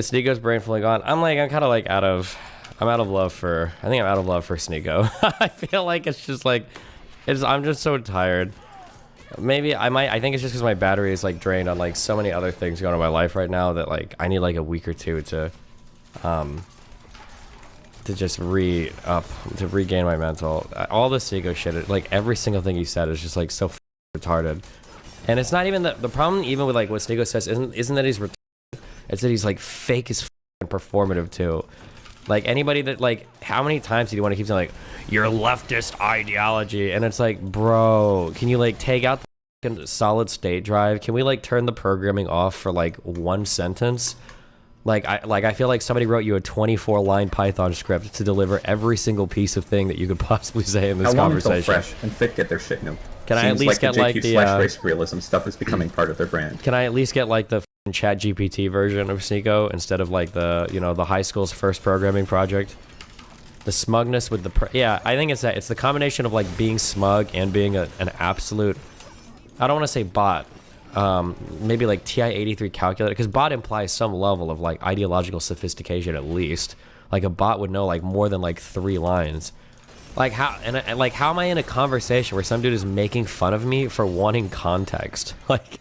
Sneako's brain fully gone. I'm kind of like I'm out of love for, I think I'm out of love for Sneako. I feel like it's just like, I'm just so tired. Maybe I think it's just because my battery is like drained on like so many other things going on in my life right now that like I need like a week or two to just regain my mental. All the Sneako shit, like every single thing he said is just like so retarded. And it's not even the problem even with like what Sneako says isn't that he's retarded. It's that he's like fake as performative too. Like anybody that like, how many times do you want to keep saying like your leftist ideology? And it's like, bro, can you like take out the solid state drive? Can we like turn the programming off for like one sentence? I feel like somebody wrote you a 24-line Python script to deliver every single piece of thing that you could possibly say in this conversation. How long until Fresh and Fit get their shit nuked? Can I at least get like the race realism stuff is becoming part of their brand? Can I at least get like the Chat GPT version of Sneako instead of like the the high school's first programming project? The smugness with the I think it's that it's the combination of like being smug and being an absolute, I don't want to say bot, maybe like TI-83 calculator, because bot implies some level of like ideological sophistication at least. Like a bot would know like more than like 3 lines. Like how how am I in a conversation where some dude is making fun of me for wanting context? Like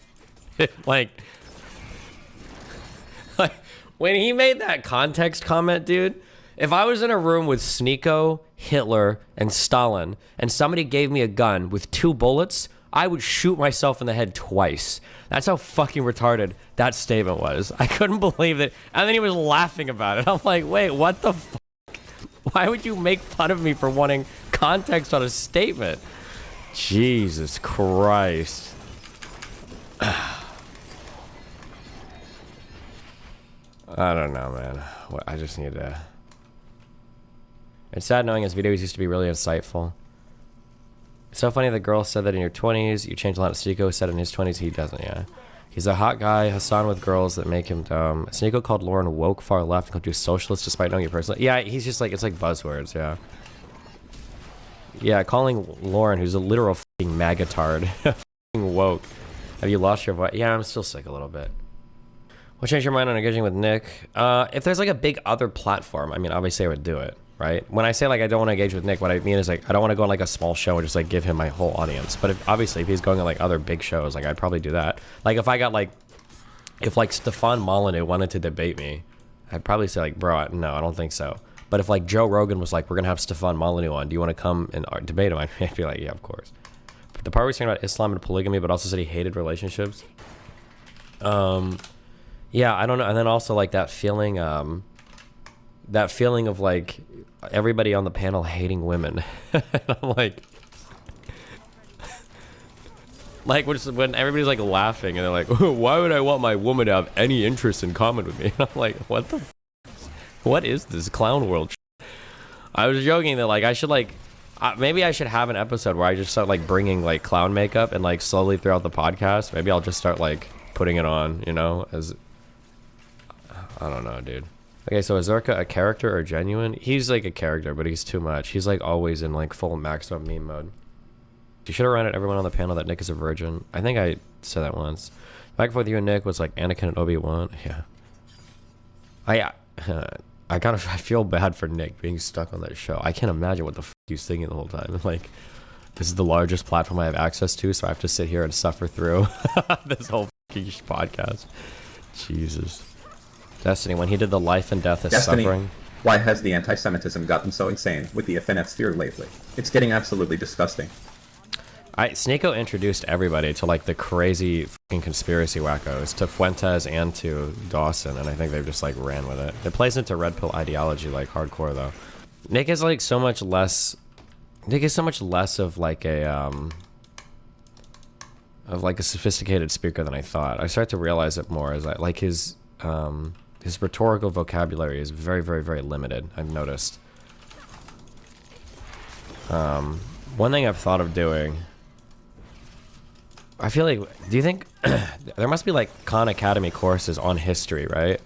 when he made that context comment, dude, if I was in a room with Sneako, Hitler, and Stalin, and somebody gave me a gun with 2 bullets, I would shoot myself in the head twice. That's how fucking retarded that statement was. I couldn't believe it. And then he was laughing about it. I'm like, wait, what the fuck? Why would you make fun of me for wanting context on a statement? Jesus Christ. I don't know, man. I just need to... It's sad knowing his videos used to be really insightful. It's so funny the girl said that in your 20s, you changed a lot. Sneako said in his 20s, he doesn't, yeah. He's a hot guy, Hassan with girls that make him dumb. Sneako called Lauren woke far left and called you a socialist despite knowing you personally. Yeah, he's just like, it's like buzzwords, yeah. Yeah, calling Lauren, who's a literal fucking magatard, fucking woke. Have you lost your voice? Yeah, I'm still sick a little bit. What changed your mind on engaging with Nick? If there's like a big other platform, I mean, obviously I would do it, right? When I say like I don't want to engage with Nick, what I mean is like I don't want to go on like a small show and just like give him my whole audience. But obviously if he's going on like other big shows, like I'd probably do that. Like if I got like, if like Stefan Molyneux wanted to debate me, I'd probably say like, bro, no, I don't think so. But if like Joe Rogan was like, we're gonna have Stefan Molyneux on, do you want to come and debate him? I'd be like, yeah, of course. But the part where he's talking about Islam and polygamy, but also said he hated relationships. Yeah, I don't know. And then also like that feeling of like everybody on the panel hating women. I'm like when everybody's like laughing and they're like, why would I want my woman to have any interest in common with me? And I'm like, what is this clown world? I was joking that like I should like, maybe I should have an episode where I just start like bringing like clown makeup and like slowly throughout the podcast, maybe I'll just start like putting it on, as I don't know, dude. Okay, so is Zherka a character or genuine? He's like a character, but he's too much. He's like always in like full maximum meme mode. You should have reminded everyone on the panel that Nick is a virgin. I think I said that once. Back and forth you and Nick was like Anakin and Obi-Wan. Yeah. I feel bad for Nick being stuck on that show. I can't imagine what the fuck he was thinking the whole time. Like, this is the largest platform I have access to, so I have to sit here and suffer through this whole fucking podcast. Jesus. Destiny, when he did the life and death is suffering. Why has the anti-Semitism gotten so insane with the FNF sphere lately? It's getting absolutely disgusting. Sneako introduced everybody to like the crazy fucking conspiracy wackos, to Fuentes and to Dawson, and I think they've just like ran with it. It plays into red pill ideology like hardcore though. Nick is like so much less of like a sophisticated speaker than I thought. I start to realize it more as like his rhetorical vocabulary is very, very, very limited, I've noticed. One thing I've thought of doing, I feel like, do you think, there must be like Khan Academy courses on history, right?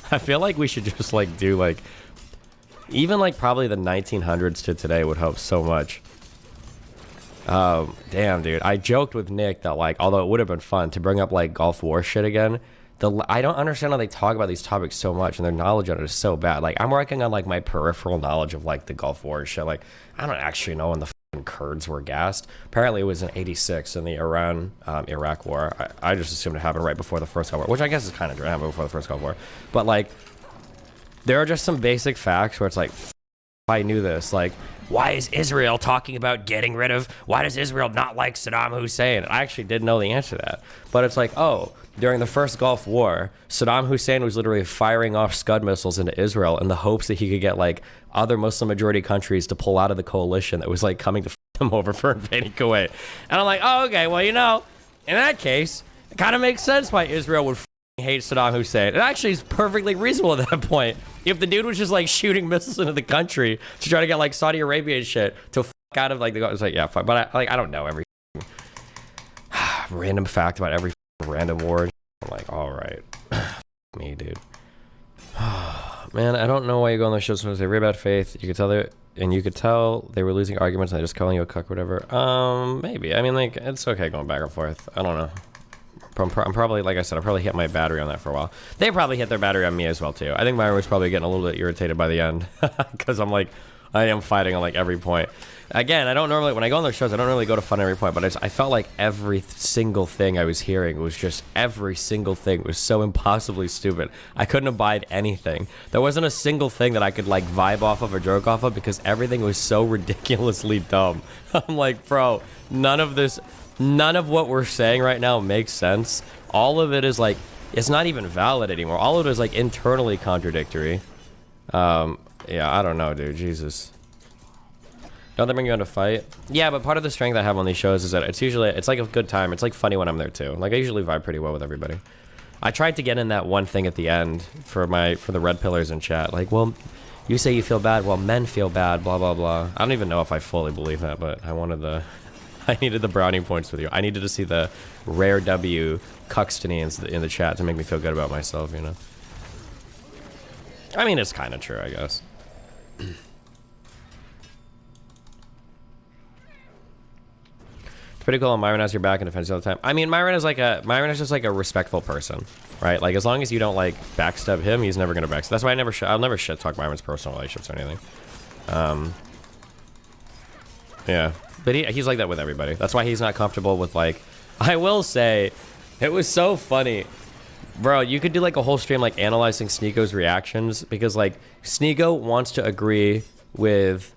I feel like we should just like do like, even like probably the 1900s to today would help so much. Damn, dude. I joked with Nick that like, although it would have been fun to bring up like Gulf War shit again, I don't understand how they talk about these topics so much, and their knowledge on it is so bad. Like, I'm working on like my peripheral knowledge of like the Gulf War and shit. Like, I don't actually know when the Kurds were gassed. Apparently it was in 86 in the Iran Iraq war. I just assumed it happened right before the first Gulf War, which I guess is kind of true, happened before the first Gulf War. But like, there are just some basic facts where it's like, I knew this. Like, why is Israel talking about getting rid of, why does Israel not like Saddam Hussein? I actually did know the answer to that. But it's like, oh, during the first Gulf War, Saddam Hussein was literally firing off Scud missiles into Israel in the hopes that he could get like other Muslim majority countries to pull out of the coalition that was like coming to f him over for invading Kuwait. And I'm like, oh, okay, well, you know, in that case, it kind of makes sense why Israel would hate Saddam Hussein. It actually is perfectly reasonable at that point. If the dude was just like shooting missiles into the country to try to get like Saudi Arabia and shit to f out of like the, it's like, yeah, fine. But I don't know every random fact about every random war. I'm like, all right, me, dude. Man, I don't know why you go on those shows when they read bad faith. You could tell you could tell they were losing arguments and they're just calling you a cuck or whatever. Maybe. I mean, like, it's okay going back and forth. I don't know. I'm probably, like I said, I probably hit my battery on that for a while. They probably hit their battery on me as well, too. I think Myron was probably getting a little bit irritated by the end. Because I'm like, I am fighting on, like, every point. Again, I don't normally, when I go on those shows, I don't really go to fun every point. But I felt like every single thing I was hearing was just, every single thing was so impossibly stupid. I couldn't abide anything. There wasn't a single thing that I could, like, vibe off of or joke off of because everything was so ridiculously dumb. I'm like, bro, none of what we're saying right now makes sense. All of it is like, it's not even valid anymore. All of it is like internally contradictory. Yeah, I don't know, dude. Jesus. Don't they bring you on to fight? Yeah, but part of the strength I have on these shows is that it's like a good time. It's like funny when I'm there too. Like I usually vibe pretty well with everybody. I tried to get in that one thing at the end for the red pillars in chat. Like, well, you say you feel bad. Well, men feel bad. Blah blah blah. I don't even know if I fully believe that, but I needed the brownie points with you. I needed to see the rare W cuckstony in the chat to make me feel good about myself, you know? I mean, it's kind of true, I guess. It's pretty cool. Myron has your back and defends you all the time. I mean, Myron is just like a respectful person, right? Like, as long as you don't, like, backstab him, he's never going to backstab. That's why I'll never shit talk Myron's personal relationships or anything. Yeah. But he's like that with everybody. That's why he's not comfortable with, like... I will say, it was so funny. Bro, you could do, like, a whole stream, like, analyzing Sneako's reactions. Because, like, Sneako wants to agree with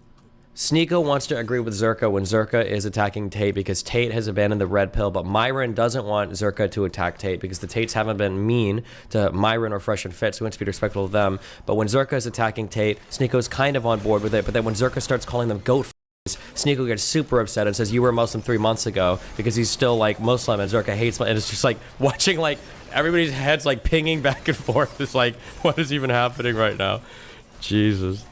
Zherka when Zherka is attacking Tate because Tate has abandoned the red pill. But Myron doesn't want Zherka to attack Tate because the Tates haven't been mean to Myron or Fresh and Fit, so he wants to be respectful of them. But when Zherka is attacking Tate, Sneako's kind of on board with it. But then when Zherka starts calling them goat Sneako gets super upset and says, you were Muslim 3 months ago, because he's still like Muslim and Zherka hates, and it's just like watching like everybody's heads like pinging back and forth. It's like, what is even happening right now? Jesus.